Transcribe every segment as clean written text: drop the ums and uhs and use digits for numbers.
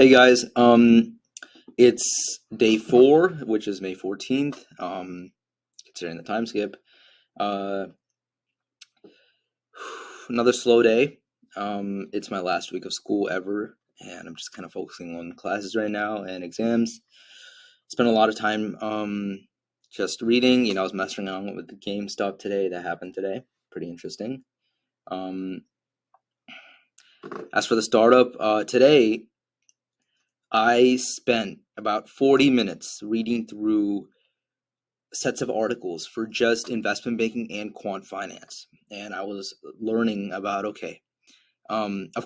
Hey guys, it's day 4, which is May 14th, considering the time skip. Uh, Another slow day. It's my last week of school ever, and I'm just kind of focusing on classes right now and exams. Spent a lot of time just reading. I was messing around with the game stuff today that happened today. Pretty interesting. As for the startup, today I spent about 40 minutes reading through sets of articles for just investment banking and quant finance. And I was learning about, of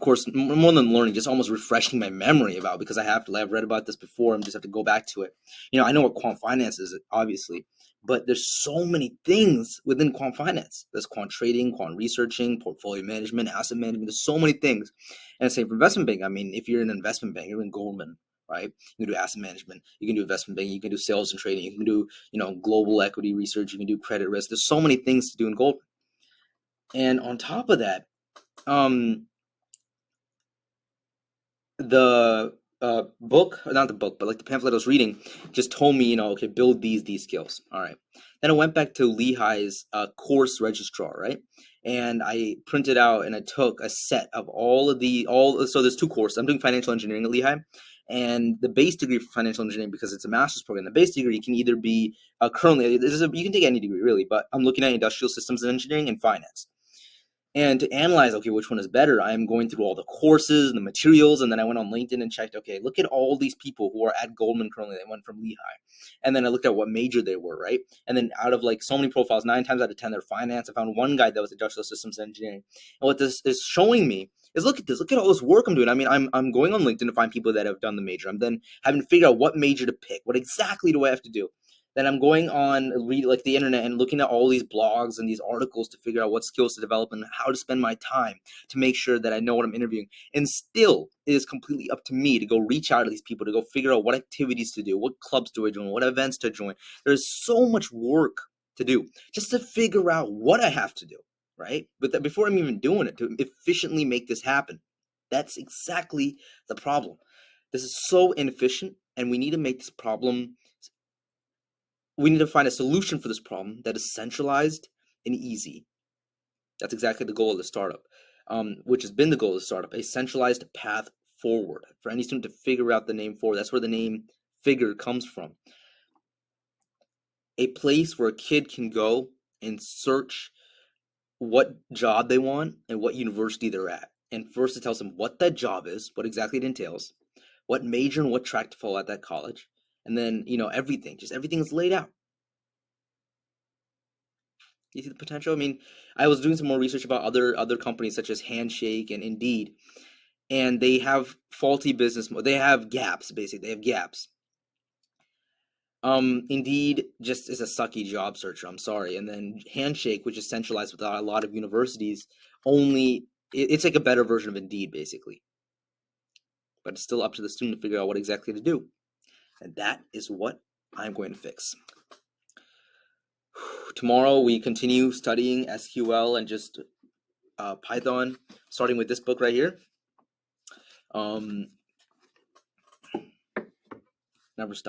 course, more than learning, just almost refreshing my memory about, because I've read about this before and just have to go back to it. I know what quant finance is, obviously, but there's so many things within quant finance. There's quant trading, quant researching, portfolio management, asset management. There's so many things. And same for investment bank. I mean, if you're an investment bank, you're in Goldman, right? You can do asset management, you can do investment banking, you can do sales and trading, you can do, global equity research, you can do credit risk. There's so many things to do in Goldman. And on top of that, the book, or not the book, but like the pamphlet I was reading, just told me, okay, build these skills. All right. Then I went back to Lehigh's course registrar, right? And I printed out and I took a set of so there's 2 courses. I'm doing financial engineering at Lehigh, and the base degree for financial engineering, because it's a master's program, the base degree can either be currently, you can take any degree really, but I'm looking at industrial systems and engineering and finance. And to analyze, okay, which one is better, I'm going through all the courses and the materials, and then I went on LinkedIn and checked, okay, look at all these people who are at Goldman currently that went from Lehigh. And then I looked at what major they were, right? And then out of like so many profiles, 9 times out of 10, they're finance. I found one guy that was industrial systems engineering. And what this is showing me is, look at this, look at all this work I'm doing. I mean, I'm going on LinkedIn to find people that have done the major. I'm then having to figure out what major to pick. What exactly do I have to do? Then I'm going on like the internet and looking at all these blogs and these articles to figure out what skills to develop and how to spend my time to make sure that I know what I'm interviewing. And still, it is completely up to me to go reach out to these people, to go figure out what activities to do, what clubs do I join, what events to join. There's so much work to do just to figure out what I have to do, right? But before I'm even doing it, to efficiently make this happen. That's exactly the problem. This is so inefficient, and we need to make this problem we need to find a solution for this problem that is centralized and easy. That's exactly the goal of the startup, which has been the goal of the startup, a centralized path forward for any student to figure out the name forward. That's where the name figure comes from. A place where a kid can go and search what job they want and what university they're at. And first it tells them what that job is, what exactly it entails, what major and what track to follow at that college. And then, everything is laid out. You see the potential? I mean, I was doing some more research about other companies such as Handshake and Indeed, and they have faulty business. They have gaps, basically. They have gaps. Indeed just is a sucky job searcher. I'm sorry. And then Handshake, which is centralized with a lot of universities, it's like a better version of Indeed, basically. But it's still up to the student to figure out what exactly to do, and that is what I'm going to fix. Tomorrow we continue studying SQL and just Python, starting with this book right here. Never stop.